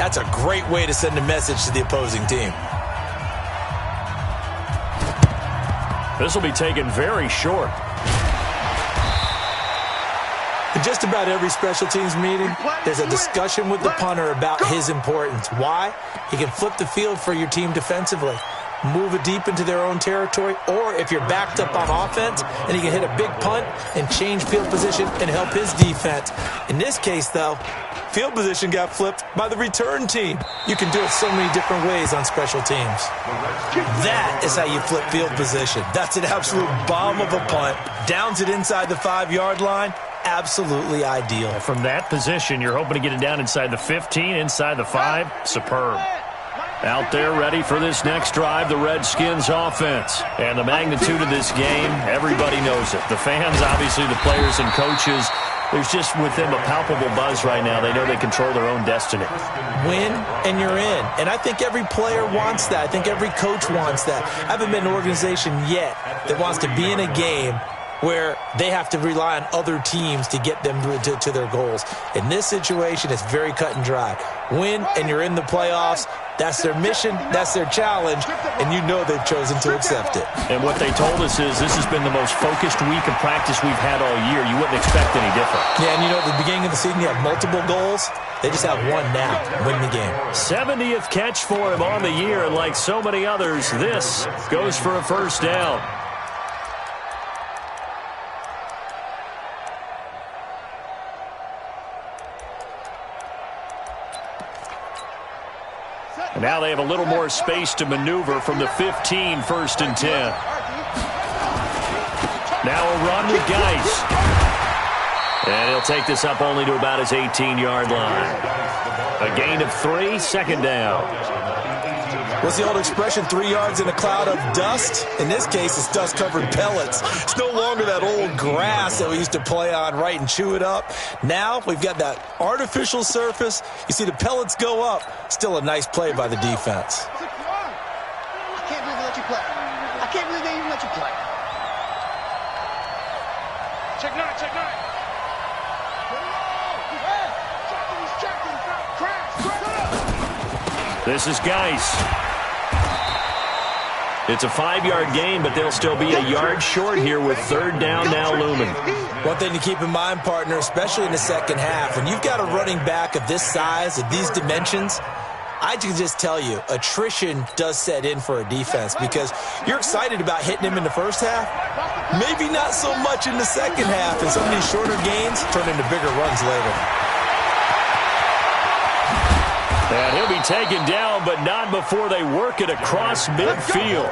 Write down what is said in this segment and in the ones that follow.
That's a great way to send a message to the opposing team. This will be taken very short. In just about every special teams meeting, there's a discussion with the punter about his importance. Why? He can flip the field for your team defensively, move it deep into their own territory, or if you're backed up on offense, and he can hit a big punt and change field position and help his defense. In this case, though, field position got flipped by the return team. You can do it so many different ways on special teams. That is how you flip field position. That's an absolute bomb of a punt. Downs it inside the 5-yard line. Absolutely ideal. From that position, you're hoping to get it down inside the 15, inside the 5. Superb. Out there ready for this next drive, the Redskins offense. And the magnitude of this game, everybody knows it. The fans, obviously the players and coaches. There's just with them a palpable buzz right now. They know they control their own destiny. Win and you're in. And I think every player wants that. I think every coach wants that. I haven't been in an organization yet that wants to be in a game where they have to rely on other teams to get them to their goals. In this situation, it's very cut and dry. Win, and you're in the playoffs. That's their mission. That's their challenge. And you know they've chosen to accept it. And what they told us is this has been the most focused week of practice we've had all year. You wouldn't expect any different. Yeah, and you know, at the beginning of the season, you have multiple goals. They just have one now. Win the game. 70th catch for him on the year, and like so many others, this goes for a first down. And now they have a little more space to maneuver from the 15, 1st and 10. Now a run with Geis. And he'll take this up only to about his 18-yard line. A gain of 3, 2nd down. What's the old expression, 3 yards in a cloud of dust? In this case, it's dust-covered pellets. It's no longer that old grass that we used to play on, right, and chew it up. Now we've got that artificial surface. You see the pellets go up. Still a nice play by the defense. I can't believe they let you play. I can't believe they even let you play. Check 9, check 9. This is Geis. It's a 5-yard gain, but they'll still be a yard short here with 3rd down now looming. One thing to keep in mind, partner, especially in the second half, when you've got a running back of this size, of these dimensions, I can just tell you, attrition does set in for a defense because you're excited about hitting him in the first half, maybe not so much in the second half, and some of these shorter gains turn into bigger runs later. And he'll be taken down, but not before they work it across midfield.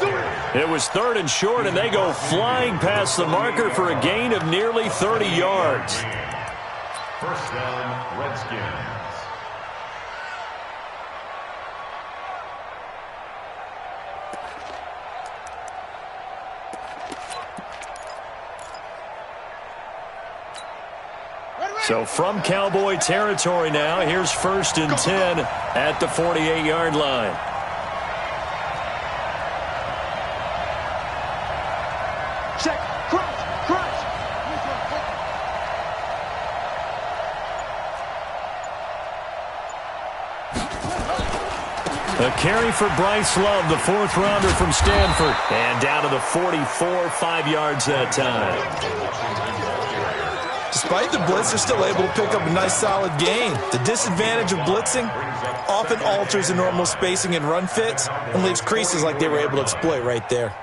It was 3rd and short, and they go flying past the marker for a gain of nearly 30 yards. First down, Redskins. So from Cowboy territory now, here's 1st and 10 at the 48-yard line. Check, cross. A carry for Bryce Love, the 4th rounder from Stanford. And down to the 44, 5 yards that time. Despite the blitz, they're still able to pick up a nice solid gain. The disadvantage of blitzing often alters the normal spacing and run fits and leaves creases like they were able to exploit right there.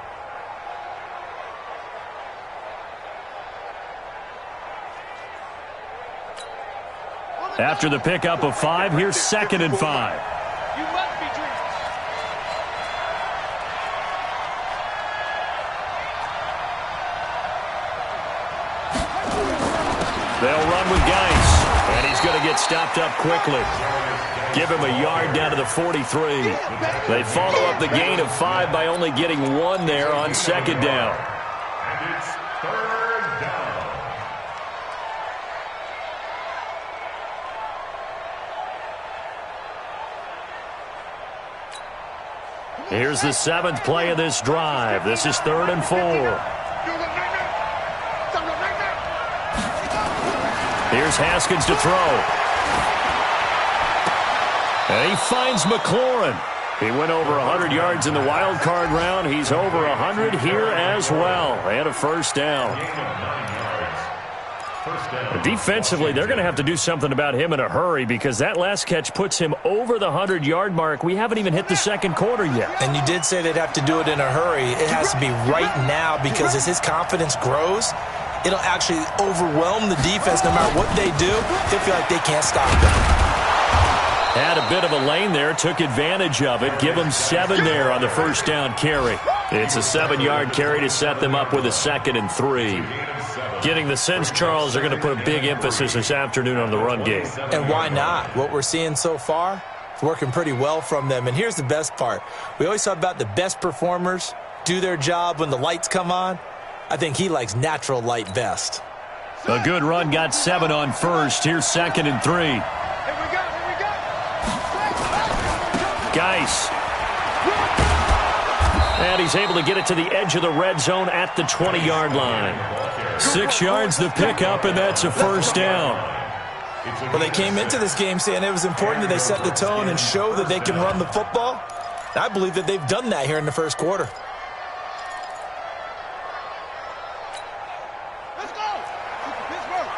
After the pickup of 5, here's 2nd and 5. They'll run with Geis, and he's going to get stopped up quickly. Give him a yard down to the 43. They follow up the gain of 5 by only getting 1 there on 2nd down. And it's 3rd down. Here's the 7th play of this drive. This is 3rd and 4. Here's Haskins to throw. And he finds McLaurin. He went over 100 yards in the wild card round. He's over 100 here as well. And a first down. Defensively, they're going to have to do something about him in a hurry because that last catch puts him over the 100-yard mark. We haven't even hit the second quarter yet. And you did say they'd have to do it in a hurry. It has to be right now because as his confidence grows, it'll actually overwhelm the defense. No matter what they do, they'll feel like they can't stop them. Had a bit of a lane there, took advantage of it. Give them 7 there on the first down carry. It's a 7-yard carry to set them up with a 2nd and 3. Getting the sense, Charles, they're going to put a big emphasis this afternoon on the run game. And why not? What we're seeing so far is working pretty well from them. And here's the best part. We always talk about the best performers do their job when the lights come on. I think he likes natural light best. A good run, got 7 on first. Here's 2nd and 3. Geis. And he's able to get it to the edge of the red zone at the 20-yard line. 6 yards to pick up, and that's a first down. Well, they came into this game saying it was important that they set the tone and show that they can run the football. And I believe that they've done that here in the first quarter. Let's go! Pittsburgh!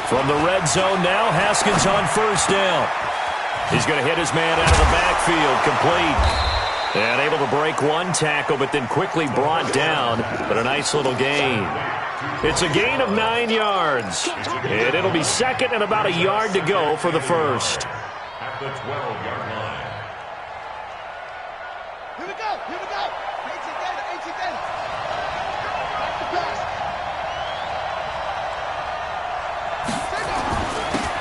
From the red zone now, Haskins on first down. He's going to hit his man out of the backfield, complete. And able to break one tackle, but then quickly brought down. But a nice little gain. It's a gain of 9 yards. And it'll be 2nd and about a yard to go for the first. At the 12-yard line. Here we go! Here we go! 18 data! Back to pass!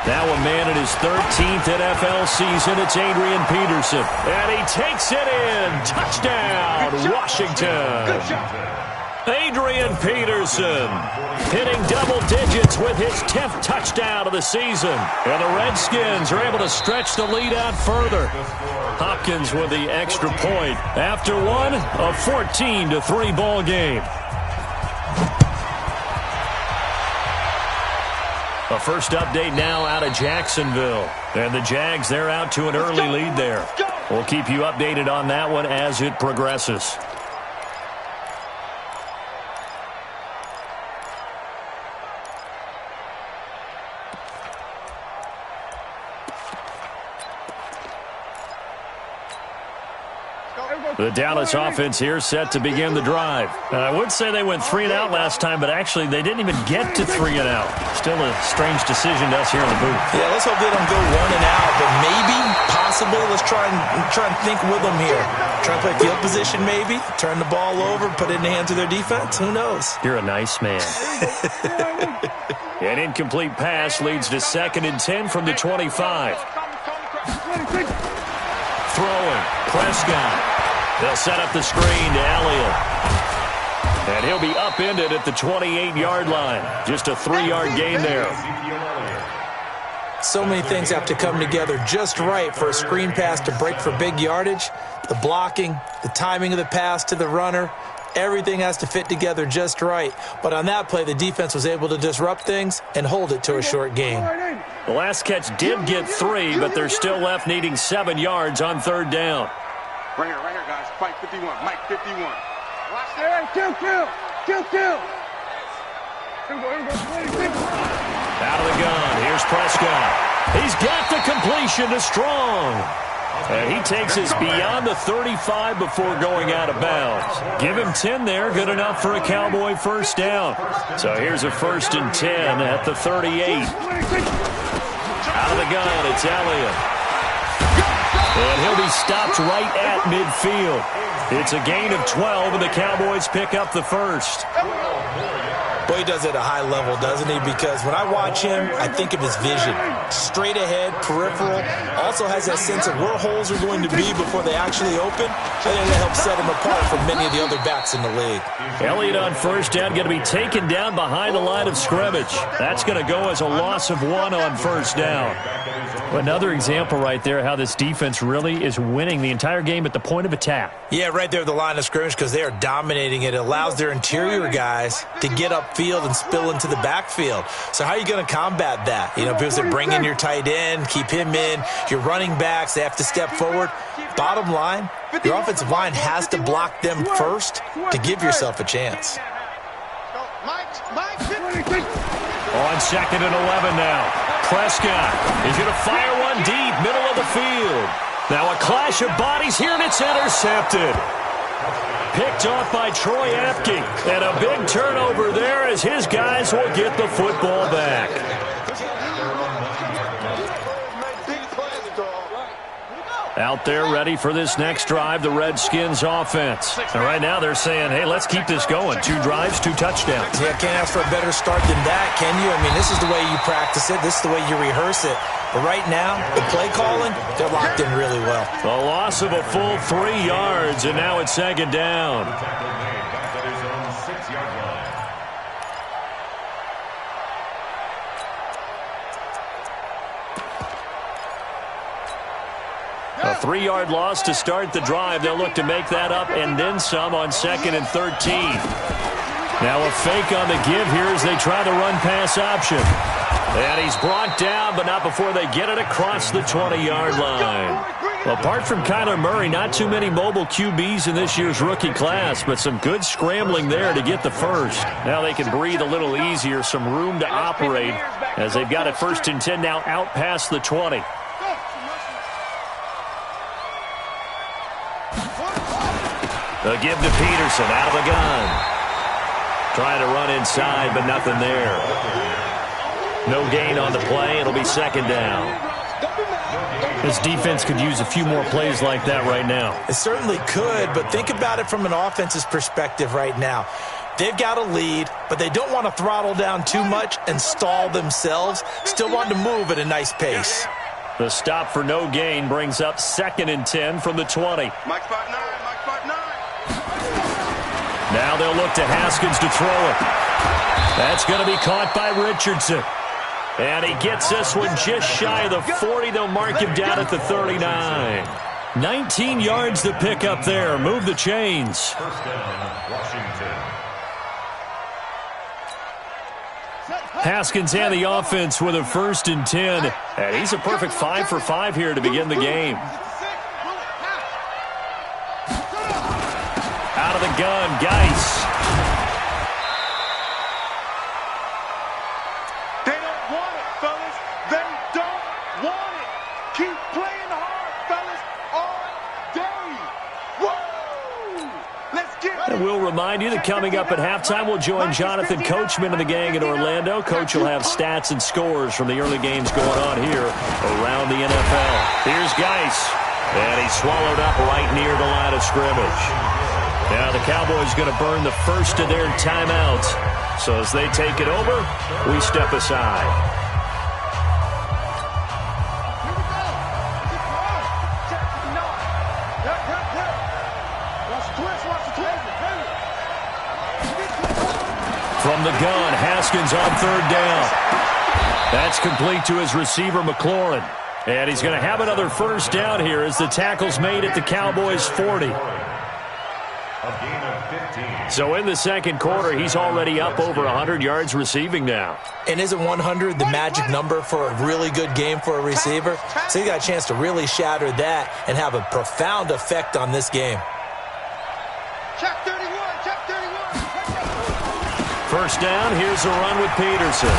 Now a man in his 13th NFL season. It's Adrian Peterson. And he takes it in. Touchdown, Washington. Good shot. Adrian Peterson hitting double digits with his 10th touchdown of the season. And the Redskins are able to stretch the lead out further. Hopkins with the extra point. After one, a 14-3 ball game. A first update now out of Jacksonville. And the Jags, they're out to an early lead there. We'll keep you updated on that one as it progresses. The Dallas offense here set to begin the drive. I would say they went 3 and out last time, but actually they didn't even get to 3 and out. Still a strange decision to us here in the booth. Yeah, let's hope they don't go 1 and out, but maybe, possibly, let's try and think with them here. Try and play field position maybe, turn the ball over, put it in the hands of their defense. Who knows? You're a nice man. An incomplete pass leads to 2nd and 10 from the 25. Throwing, Prescott. They'll set up the screen to Elliott. And he'll be upended at the 28-yard line. Just a 3-yard gain there. So many things have to come together just right for a screen pass to break for big yardage. The blocking, the timing of the pass to the runner, everything has to fit together just right. But on that play, the defense was able to disrupt things and hold it to a short gain. The last catch did get 3, but they're still left needing 7 yards on 3rd down. Right here, guys. Mike 51. Mike 51. Watch there. Kill. Out of the gun. Here's Prescott. He's got the completion to Strong. And he takes us beyond the 35 before going out of bounds. Give him 10 there. Good enough for a Cowboy first down. So here's a 1st and 10 at the 38. Out of the gun, it's Elliott. And he'll be stopped right at midfield. It's a gain of 12, and the Cowboys pick up the first. Boy, he does it at a high level, doesn't he? Because when I watch him, I think of his vision. Straight ahead, peripheral. Also has that sense of where holes are going to be before they actually open. I think that helps set him apart from many of the other backs in the league. Elliott on first down, going to be taken down behind the line of scrimmage. That's going to go as a loss of 1 on first down. Another example right there how this defense really is winning the entire game at the point of attack. Yeah, right there at the line of scrimmage because they are dominating it. It allows their interior guys to get upfield field and spill into the backfield. So how are you going to combat that? You know, people say bring in your tight end, keep him in. Your running backs, they have to step forward. Bottom line, your offensive line has to block them first to give yourself a chance. On 2nd and 11 now. Prescott is going to fire one deep, middle of the field. Now a clash of bodies here, and it's intercepted. Picked off by Troy Apke. And a big turnover there as his guys will get the football back. Out there ready for this next drive, the Redskins offense. And right now they're saying, hey, let's keep this going. 2 drives, 2 touchdowns. Yeah, can't ask for a better start than that, can you? I mean, this is the way you practice it. This is the way you rehearse it. But right now, the play calling, they're locked in really well. A loss of a full 3 yards, and now it's 2nd down. A 3-yard loss to start the drive. They'll look to make that up and then some on 2nd and 13. Now a fake on the give here as they try the run-pass option. And he's brought down, but not before they get it across the 20-yard line. Well, apart from Kyler Murray, not too many mobile QBs in this year's rookie class, but some good scrambling there to get the first. Now they can breathe a little easier, some room to operate as they've got it 1st and 10 now out past the 20. The give to Peterson out of the gun. Trying to run inside, but nothing there. No gain on the play. It'll be 2nd down. This defense could use a few more plays like that right now. It certainly could, but think about it from an offense's perspective right now. They've got a lead, but they don't want to throttle down too much and stall themselves. Still want to move at a nice pace. The stop for no gain brings up 2nd and 10 from the 20. Mike 5'9", Mike 5'9". Now they'll look to Haskins to throw it. That's going to be caught by Richardson. And he gets this one just shy of the 40. They'll mark him down at the 39. 19 yards to pick up there. Move the chains. 1st down, Washington. Haskins and the offense with a 1st and 10. And he's a perfect 5 for 5 here to begin the game. Out of the gun, Geis. They don't want it, fellas. They don't want it. Keep playing hard, fellas, all day. Woo! Let's get it. And we'll remind you that coming up at halftime, we'll join Jonathan Coachman and the gang in Orlando. Coach will have stats and scores from the early games going on here around the NFL. Here's Geis. And he's swallowed up right near the line of scrimmage. Now the Cowboys going to burn the first of their timeouts. So as they take it over, we step aside. From the gun, Haskins on 3rd down. That's complete to his receiver, McLaurin. And he's going to have another 1st down here as the tackle's made at the Cowboys' 40. So in the 2nd quarter, he's already up over 100 yards receiving now. And isn't 100 the magic number for a really good game for a receiver? So he got a chance to really shatter that and have a profound effect on this game. Check 31, check 31. 1st down, here's a run with Peterson.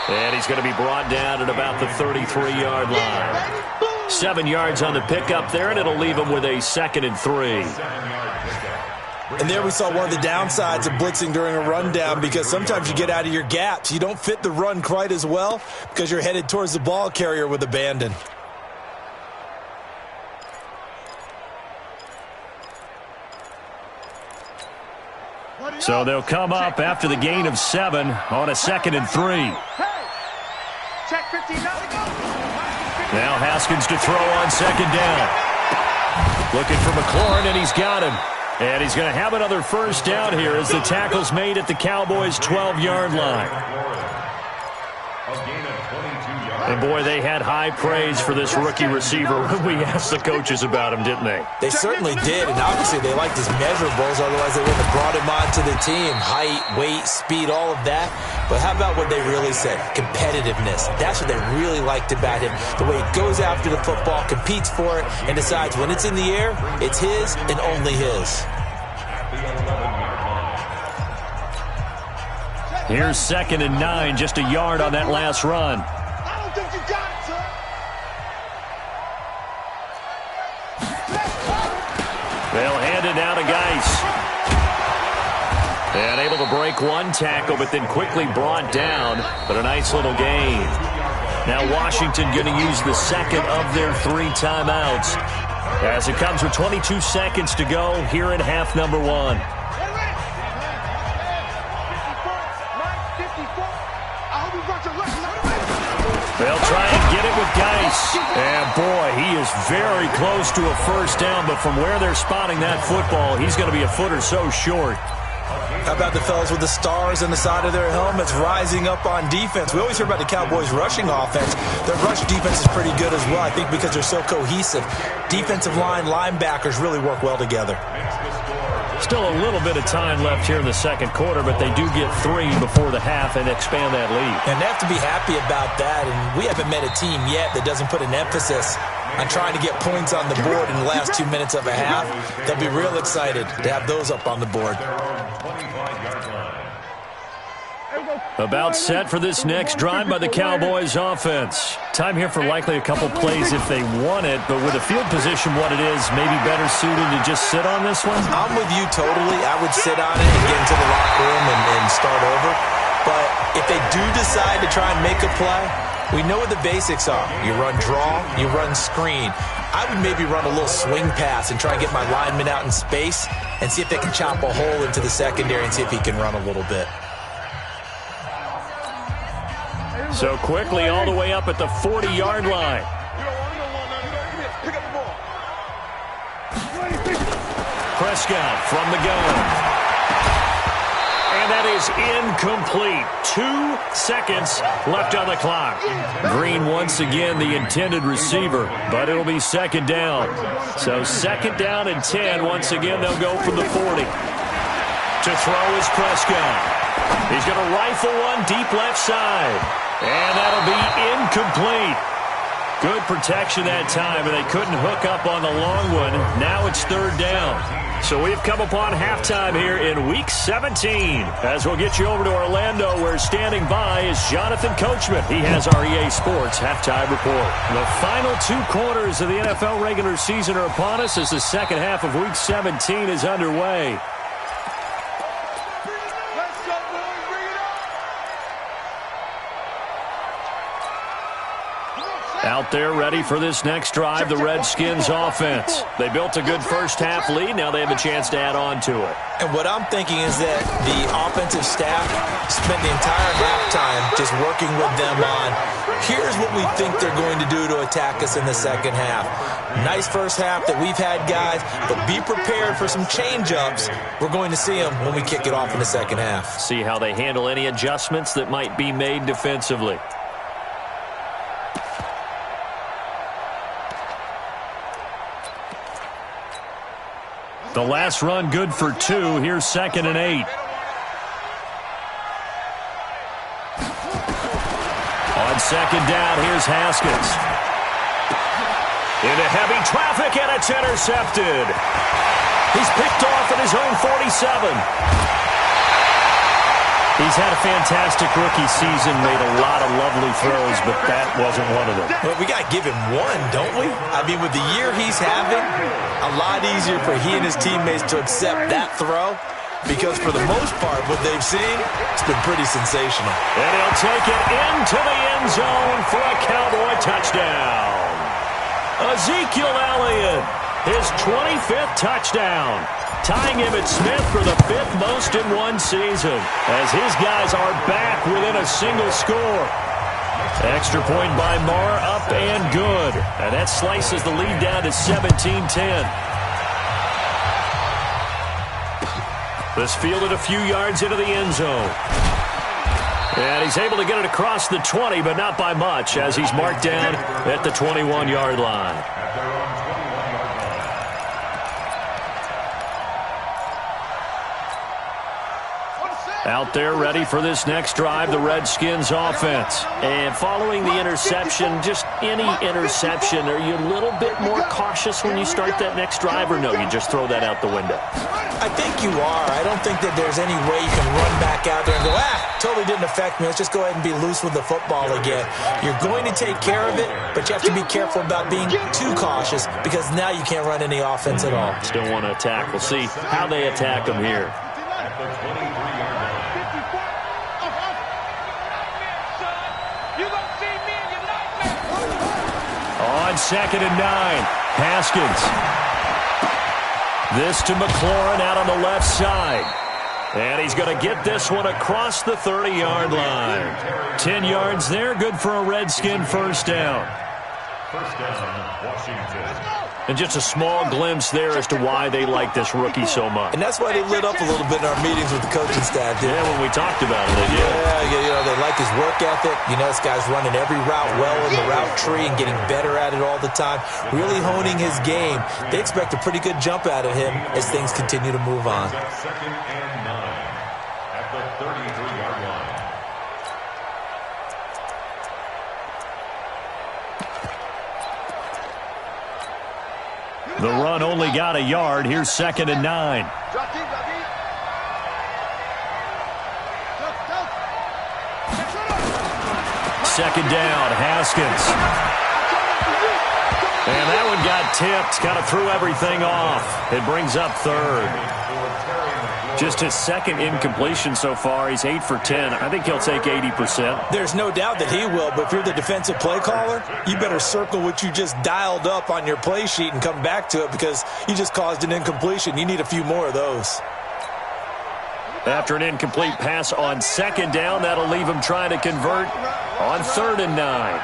And he's going to be brought down at about the 33-yard line. 7 yards on the pickup there, and it'll leave him with a 2nd and 3. And there we saw one of the downsides of blitzing during a rundown, because sometimes you get out of your gaps. You don't fit the run quite as well because you're headed towards the ball carrier with abandon. So they'll come up after the gain of 7 on a 2nd and 3. Check 15, now to go. Now Haskins to throw on 2nd down. Looking for McLaurin, and he's got him. And he's going to have another 1st down here as the tackle's made at the Cowboys' 12-yard line. A gain of 22 yards. And, boy, they had high praise for this rookie receiver when we asked the coaches about him, didn't they? They certainly did, and obviously they liked his measurables, otherwise they wouldn't have brought him onto the team. Height, weight, speed, all of that. But how about what they really said? Competitiveness. That's what they really liked about him. The way he goes after the football, competes for it, and decides when it's in the air, it's his and only his. Here's 2nd and 9, just a yard on that last run. I don't think you got it, sir. They'll hand it now to Geis. And able to break one tackle, but then quickly brought down. But a nice little gain. Now Washington going to use the second of their 3 timeouts, as it comes with 22 seconds to go here in half number 1. They'll try and get it with Geis. And, boy, he is very close to a first down, but from where they're spotting that football, he's going to be a foot or so short. How about the fellas with the stars on the side of their helmets rising up on defense? We always hear about the Cowboys' rushing offense. Their rush defense is pretty good as well, I think, because they're so cohesive. Defensive line, linebackers really work well together. Still a little bit of time left here in the second quarter, but they do get 3 before the half and expand that lead. And they have to be happy about that, and we haven't met a team yet that doesn't put an emphasis on trying to get points on the board in the last 2 minutes of a half. They'll be real excited to have those up on the board. About set for this next drive by the Cowboys offense. Time here for likely a couple plays if they want it, but with the field position what it is, maybe better suited to just sit on this one? I'm with you totally. I would sit on it and get into the locker room and start over. But if they do decide to try and make a play, we know what the basics are. You run draw, you run screen. I would maybe run a little swing pass and try and get my lineman out in space and see if they can chop a hole into the secondary and see if he can run a little bit. So quickly all the way up at the 40-yard line. Prescott from the gun. And that is incomplete. 2 seconds left on the clock. Green once again the intended receiver, but it'll be second down. So second down and 10. Once again they'll go from the 40. To throw is Prescott. He's going to rifle one deep left side. And that'll be incomplete. Good protection that time, and they couldn't hook up on the long one. Now it's third down. So we've come upon halftime here in Week 17. As we'll get you over to Orlando, where standing by is Jonathan Coachman. He has our EA Sports Halftime Report. The final 2 quarters of the NFL regular season are upon us as the second half of Week 17 is underway. Out there ready for this next drive, the Redskins offense. They built a good first half lead. Now they have a chance to add on to it. And what I'm thinking is that the offensive staff spent the entire halftime just working with them on, here's what we think they're going to do to attack us in the second half. Nice first half that we've had, guys, but be prepared for some change-ups. We're going to see them when we kick it off in the second half. See how they handle any adjustments that might be made defensively. The last run good for 2. Here's 2nd and 8. On second down, here's Haskins. Into heavy traffic, and it's intercepted. He's picked off at his own 47. He's had a fantastic rookie season, made a lot of lovely throws, but that wasn't one of them. Well, we got to give him one, don't we? I mean, with the year he's having, a lot easier for he and his teammates to accept that throw, because for the most part, what they've seen, it's been pretty sensational. And he'll take it into the end zone for a Cowboy touchdown. Ezekiel Elliott, his 25th touchdown. Tying him at Smith for the 5th most in one season, as his guys are back within a single score. Extra point by Marr, up and good. And that slices the lead down to 17-10. This fielded a few yards into the end zone. And he's able to get it across the 20, but not by much, as he's marked down at the 21-yard line. Out there ready for this next drive, the Redskins offense. And following the interception, just any interception, are you a little bit more cautious when you start that next drive, or no, you just throw that out the window? I think you are. I don't think that there's any way you can run back out there and go, totally didn't affect me. Let's just go ahead and be loose with the football again. You're going to take care of it, but you have to be careful about being too cautious because now you can't run any offense at all. Still want to attack. We'll see how they attack them here. On 2nd and 9, Haskins. This to McLaurin out on the left side. And he's going to get this one across the 30-yard line. 10 yards there, good for a Redskin first down. First down, Washington. And just a small glimpse there as to why they like this rookie so much. And that's why they lit up a little bit in our meetings with the coaching staff. Yeah, when we talked about it, they did. Yeah, they like his work ethic. This guy's running every route well in the route tree and getting better at it all the time, really honing his game. They expect a pretty good jump out of him as things continue to move on. 2nd and 9 at the 33-yard line. The run only got a yard. Here's 2nd and 9. Second down, Haskins. And that one got tipped. Kind of threw everything off. It brings up 3rd. Just his 2nd incompletion so far. He's 8 for 10. I think he'll take 80%. There's no doubt that he will, but if you're the defensive play caller, you better circle what you just dialed up on your play sheet and come back to it because you just caused an incompletion. You need a few more of those. After an incomplete pass on 2nd down, that'll leave him trying to convert on 3rd and 9.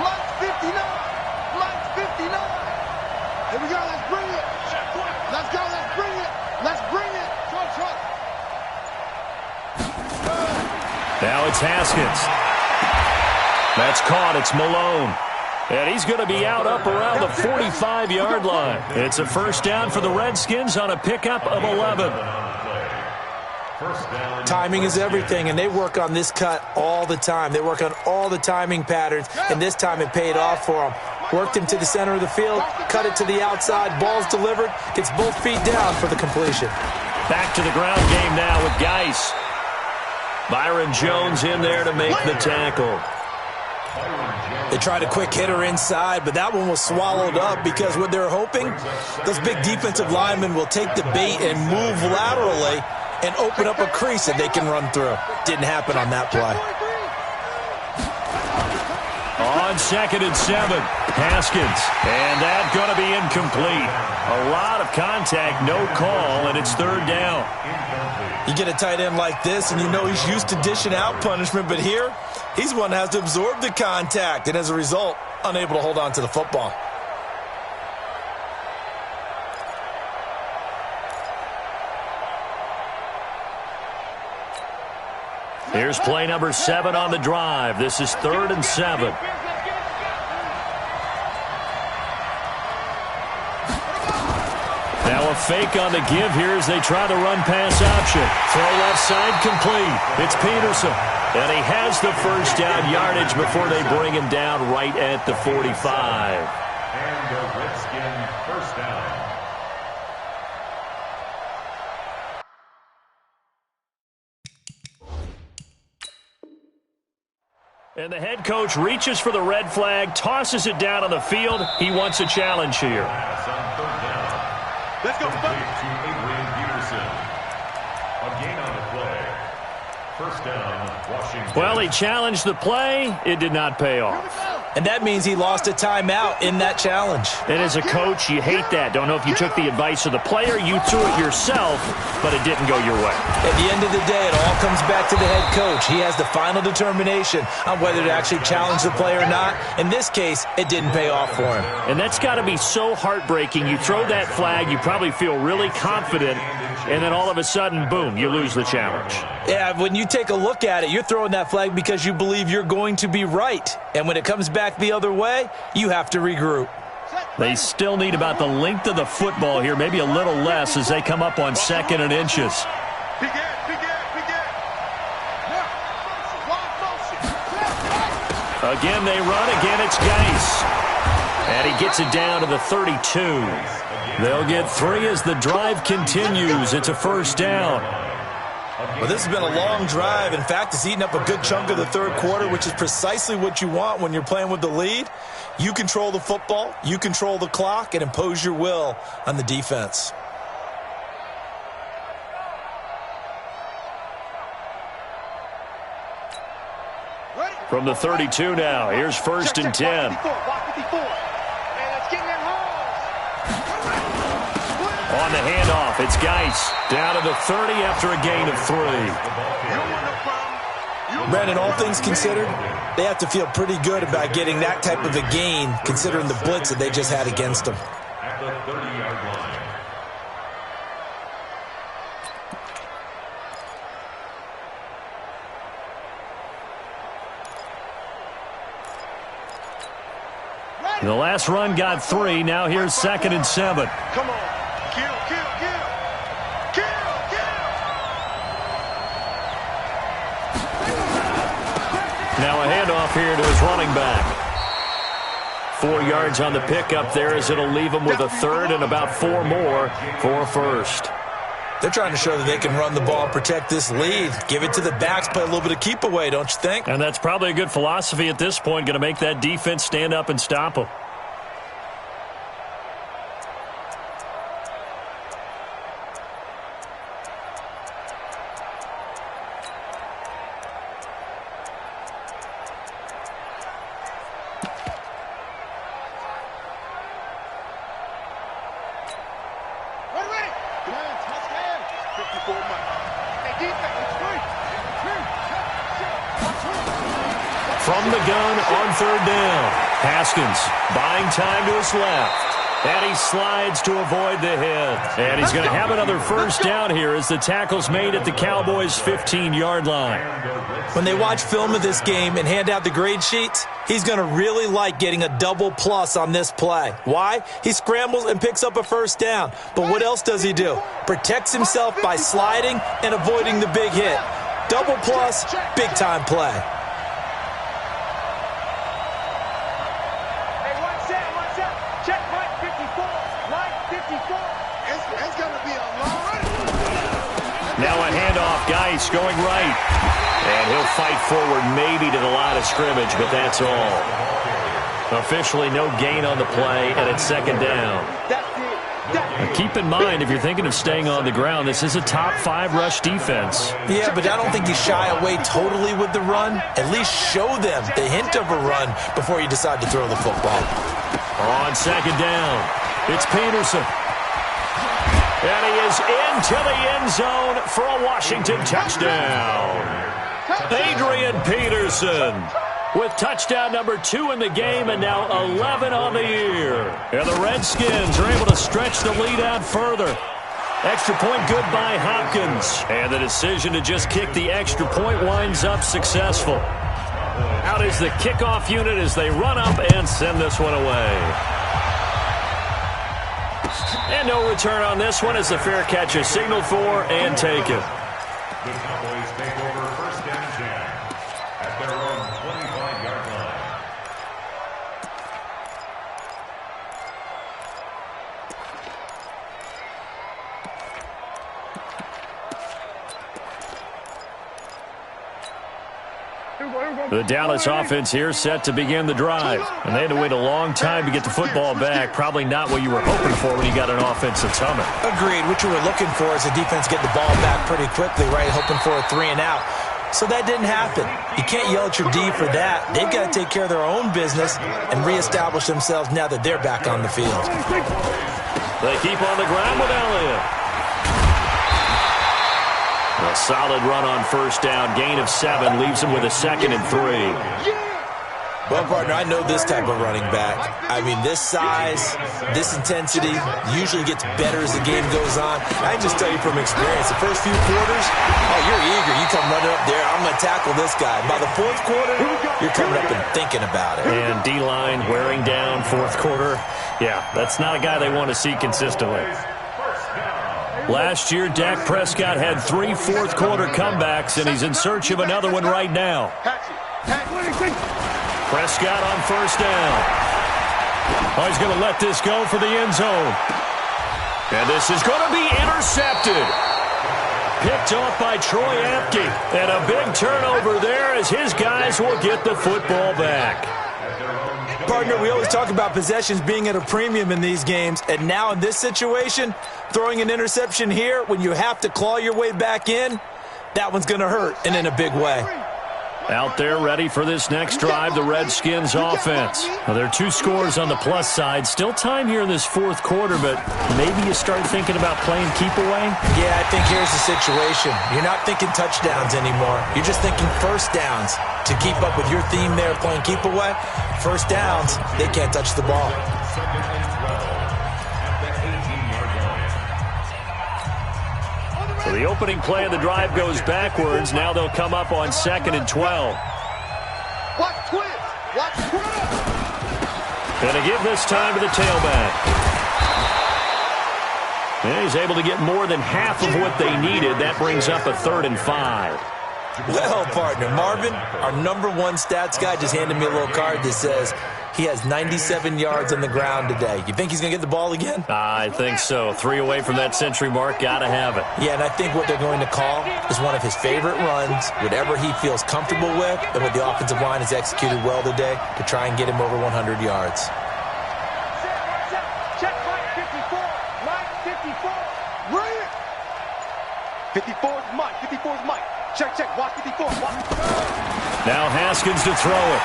Block 59. Block 59. Here we go. Let's bring it. Let's go. Let's bring it. Let's bring it. Truck. Now it's Haskins. That's caught. It's Malone. And he's going to be out up around the 45-yard line. It's a first down for the Redskins on a pickup of 11. Timing is everything, and they work on this cut all the time. They work on all the timing patterns, and this time it paid off for them. Worked him to the center of the field, cut it to the outside, ball's delivered, gets both feet down for the completion. Back to the ground game now with Geis. Byron Jones in there to make the tackle. They tried a quick hitter inside, but that one was swallowed up because what they're hoping, those big defensive linemen will take the bait and move laterally and open up a crease that they can run through. Didn't happen on that play. On 2nd and 7, Haskins. And that's going to be incomplete. A lot of contact, no call, and it's 3rd down. You get a tight end like this, and you know he's used to dishing out punishment, but here, he's one that has to absorb the contact, and as a result, unable to hold on to the football. Here's play number 7 on the drive. This is 3rd and 7. Now a fake on the give here as they try the run pass option. Throw left side complete. It's Peterson. And he has the first down yardage before they bring him down right at the 45. And the Redskin first down. And the head coach reaches for the red flag, tosses it down on the field. He wants a challenge here. Let's go, to Adrian Peterson. A gain on the play. First down, Washington. Well, he challenged the play. It did not pay off. And that means he lost a timeout in that challenge. And as a coach, you hate that. Don't know if you took the advice of the player, you threw it yourself, but it didn't go your way. At the end of the day, it all comes back to the head coach. He has the final determination on whether to actually challenge the play or not. In this case, it didn't pay off for him. And that's got to be so heartbreaking. You throw that flag, you probably feel really confident, and then all of a sudden, boom, you lose the challenge. Yeah, when you take a look at it, you're throwing that flag because you believe you're going to be right. And when it comes back the other way, you have to regroup. They still need about the length of the football here, maybe a little less as they come up on 2nd and inches. Again, they run. Again, it's Geis. And he gets it down to the 32. They'll get 3 as the drive continues. It's a first down. Well, this has been a long drive. In fact, it's eaten up a good chunk of the third quarter, which is precisely what you want when you're playing with the lead. You control the football, you control the clock, and impose your will on the defense. From the 32 now, here's 1st and 10. On the handoff, it's Geis. Down to the 30 after a gain of 3. Brandon, all things considered, they have to feel pretty good about getting that type of a gain, considering the blitz that they just had against them. At the 30-yard line. The last run got 3. Now here's 2nd and 7. Come on. Kill. Now a handoff here to his running back. 4 yards on the pickup there as it'll leave him with a 3rd and about 4 more for a 1st. They're trying to show that they can run the ball and protect this lead. Give it to the backs, play a little bit of keep away, don't you think? And that's probably a good philosophy at this point, going to make that defense stand up and stop them. From the gun on 3rd down. Haskins buying time to his left. And he slides to avoid the hit. And he's going to have another first down here as the tackle's made at the Cowboys' 15-yard line. When they watch film of this game and hand out the grade sheets, he's going to really like getting a double plus on this play. Why? He scrambles and picks up a first down. But what else does he do? Protects himself by sliding and avoiding the big hit. Double plus, big-time play. Now a handoff, Geis going right. And he'll fight forward maybe to the line of scrimmage, but that's all. Officially no gain on the play, and it's 2nd down. Now keep in mind, if you're thinking of staying on the ground, this is a top 5 rush defense. Yeah, but I don't think you shy away totally with the run. At least show them the hint of a run before you decide to throw the football. On 2nd down, it's Peterson. And he is into the end zone for a Washington touchdown. Adrian Peterson with touchdown number 2 in the game and now 11 on the year. And the Redskins are able to stretch the lead out further. Extra point good by Hopkins. And the decision to just kick the extra point winds up successful. Out is the kickoff unit as they run up and send this one away. And no return on this one as the fair catch is signaled for and taken. The Cowboys take over 1st and 10 at their own 25-yard line. The Dallas offense here set to begin the drive. And they had to wait a long time to get the football back. Probably not what you were hoping for when you got an offense that's humming. Agreed. What you were looking for is the defense get the ball back pretty quickly, right? Hoping for a 3 and out. So that didn't happen. You can't yell at your D for that. They've got to take care of their own business and reestablish themselves now that they're back on the field. They keep on the ground with Elliott. A solid run on 1st down. Gain of 7 leaves him with a 2nd and 3. Well, partner, I know this type of running back. I mean, this size, this intensity usually gets better as the game goes on. I can just tell you from experience, the first few quarters, oh, you're eager. You come running up there, I'm going to tackle this guy. By the fourth quarter, you're coming up and thinking about it. And D-line wearing down fourth quarter. Yeah, that's not a guy they want to see consistently. Last year, Dak Prescott had 3 fourth-quarter comebacks, and he's in search of another one right now. Prescott on first down. Oh, he's going to let this go for the end zone. And this is going to be intercepted. Picked off by Troy Apke. And a big turnover there as his guys will get the football back. Partner, we always talk about possessions being at a premium in these games, and now in this situation, throwing an interception here when you have to claw your way back in, that one's going to hurt, and in a big way. Out there ready for this next drive, the Redskins offense. Well, there are 2 scores on the plus side. Still time here in this fourth quarter, but maybe you start thinking about playing keep away? Yeah, I think here's the situation. You're not thinking touchdowns anymore. You're just thinking first downs. To keep up with your theme there, playing keep away, first downs, they can't touch the ball. So the opening play of the drive goes backwards. Now they'll come up on 2nd and 12. Watch twist. Watch twist. Going to give this time to the tailback. And he's able to get more than half of what they needed. That brings up a 3rd and 5. Well, partner, Marvin, our #1 stats guy, just handed me a little card that says he has 97 yards on the ground today. You think he's going to get the ball again? I think so. 3 away from that century mark. Got to have it. Yeah, and I think what they're going to call is one of his favorite runs, whatever he feels comfortable with, and what the offensive line has executed well today to try and get him over 100 yards. Check Mike 54. Mike 54. Bring it. 54 is Mike. 54 is Mike. Check, check. Watch 54. Watch. Now Haskins to throw it.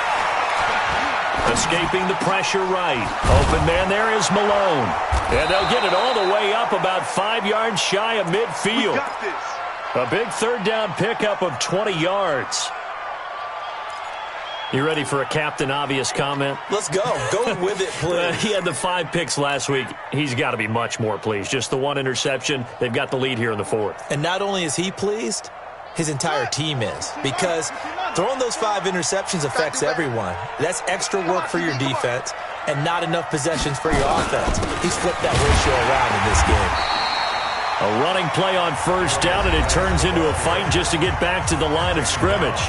Escaping the pressure right. Open man there is Malone. And they'll get it all the way up about 5 yards shy of midfield. We got this. A big 3rd down pickup of 20 yards. You ready for a Captain Obvious comment? Let's go. Go with it, please. He had the 5 picks last week. He's got to be much more pleased. Just the 1 interception. They've got the lead here in the 4th. And not only is he pleased, his entire team is. Because throwing those 5 interceptions affects everyone. That's extra work for your defense and not enough possessions for your offense. He's flipped that ratio around in this game. A running play on first down, and it turns into a fight just to get back to the line of scrimmage.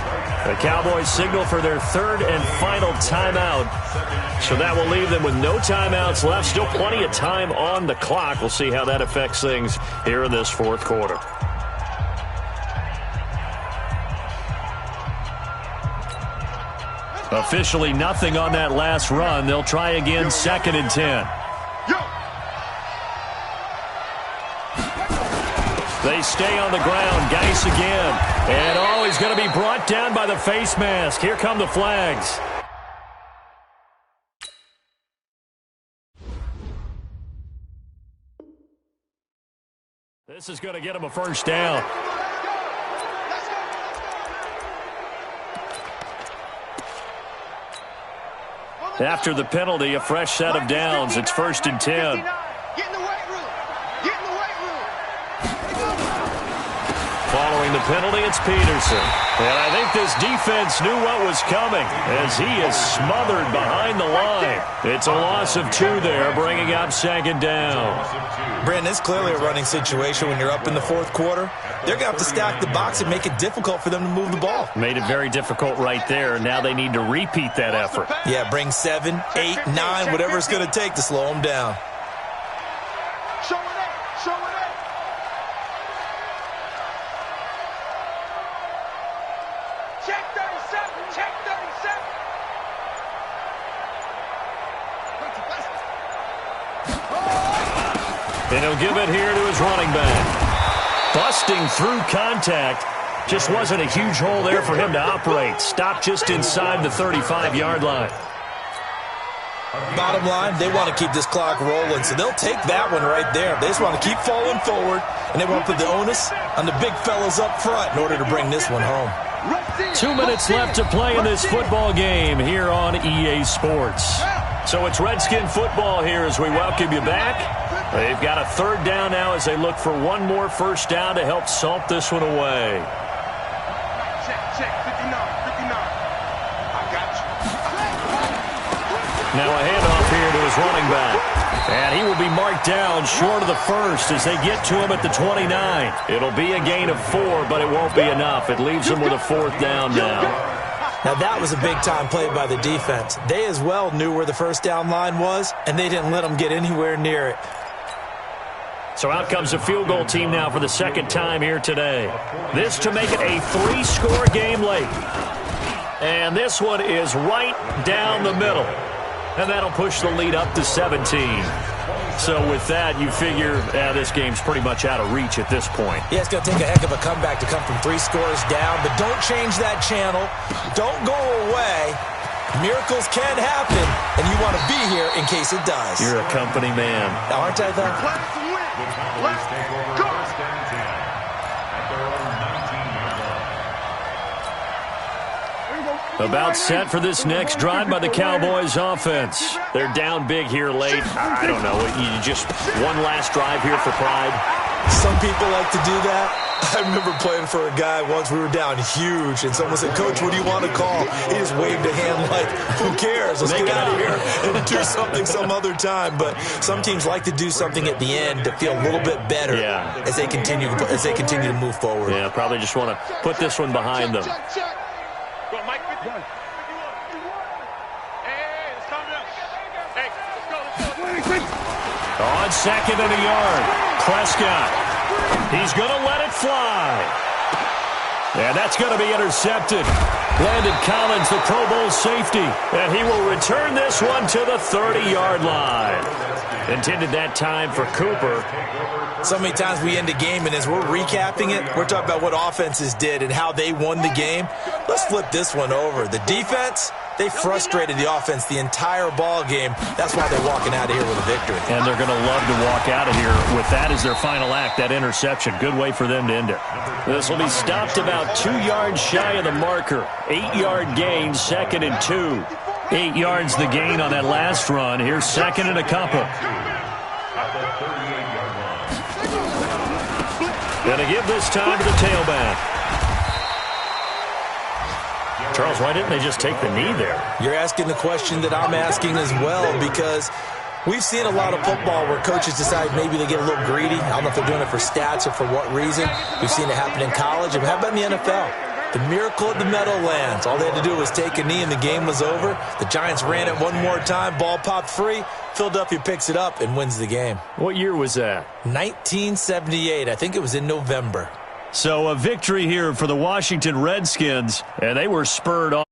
The Cowboys signal for their 3rd and final timeout. So that will leave them with no timeouts left. Still plenty of time on the clock. We'll see how that affects things here in this 4th quarter. Officially nothing on that last run. They'll try again 2nd and 10. They stay on the ground. Geis again. And oh, he's going to be brought down by the face mask. Here come the flags. This is going to get him a first down. After the penalty, a fresh set of downs. It's 1st and 10. Get in the weight room. Get in the weight room. Following the penalty, it's Peterson. And I think this defense knew what was coming as he is smothered behind the line. It's a loss of 2 there, bringing up 2nd down. Brandon, it's clearly a running situation when you're up in the 4th quarter. They're going to have to stack the box and make it difficult for them to move the ball. Made it very difficult right there. Now they need to repeat that effort. Yeah, bring 7, 8, 9, whatever it's going to take to slow them down. Show it up. Show it up. Check 37. Check 37. And he'll give it here to his running back. Busting through contact. Just wasn't a huge hole there for him to operate. Stopped just inside the 35-yard line. Bottom line, they want to keep this clock rolling, so they'll take that one right there. They just want to keep falling forward, and they want to put the onus on the big fellas up front in order to bring this one home. 2 minutes left to play in this football game here on EA Sports. So it's Redskin football here as we welcome you back. They've got a third down now as they look for one more first down to help salt this one away. Check, 59, 59. I got you. Now a handoff here to his running back. And he will be marked down short of the first as they get to him at the 29. It'll be a gain of 4, but it won't be enough. It leaves him with a fourth down now. Now that was a big-time play by the defense. They as well knew where the first down line was, and they didn't let them get anywhere near it. So out comes a field goal team now for the second time here today. This to make it a 3-score game late. And this one is right down the middle. And that'll push the lead up to 17. So with that, you figure this game's pretty much out of reach at this point. Yeah, it's going to take a heck of a comeback to come from 3 scores down, but don't change that channel. Don't go away. Miracles can happen, and you want to be here in case it does. You're a company man. Aren't I, though? Let's go. About set for this next drive by the Cowboys offense. They're down big here late. I don't know. You just one last drive here for pride. Some people like to do that. I remember playing for a guy once. We were down huge, and someone said, "Coach, what do you want to call?" He just waved a hand like, "Who cares? Let's get out of here and do something some other time." But some teams like to do something at the end to feel a little bit better as they continue to move forward. Yeah, probably just want to put this one behind them. Go, Mike, 50. Hey, it's coming up. Hey, let's go. On second and a yard, Prescott. He's going to let it fly. And that's going to be intercepted. Landon Collins, the Pro Bowl safety. And he will return this one to the 30-yard line. Intended that time for Cooper. So many times we end a game, and as we're recapping it, we're talking about what offenses did and how they won the game. Let's flip this one over. The defense, they frustrated the offense the entire ball game. That's why they're walking out of here with a victory. And they're going to love to walk out of here with that as their final act, that interception. Good way for them to end it. This will be stopped about 2 yards shy of the marker. 8-yard gain, 2nd and 2. 8 yards the gain on that last run. Here's 2nd and a couple. Going to give this time to the tailback. Charles, why didn't they just take the knee there? You're asking the question that I'm asking as well, because we've seen a lot of football where coaches decide maybe they get a little greedy. I don't know if they're doing it for stats or for what reason. We've seen it happen in college. And how about in the NFL? The miracle of the Meadowlands. All they had to do was take a knee and the game was over. The Giants ran it one more time. Ball popped free. Philadelphia picks it up and wins the game. What year was that? 1978. I think it was in November. So a victory here for the Washington Redskins, and they were spurred on.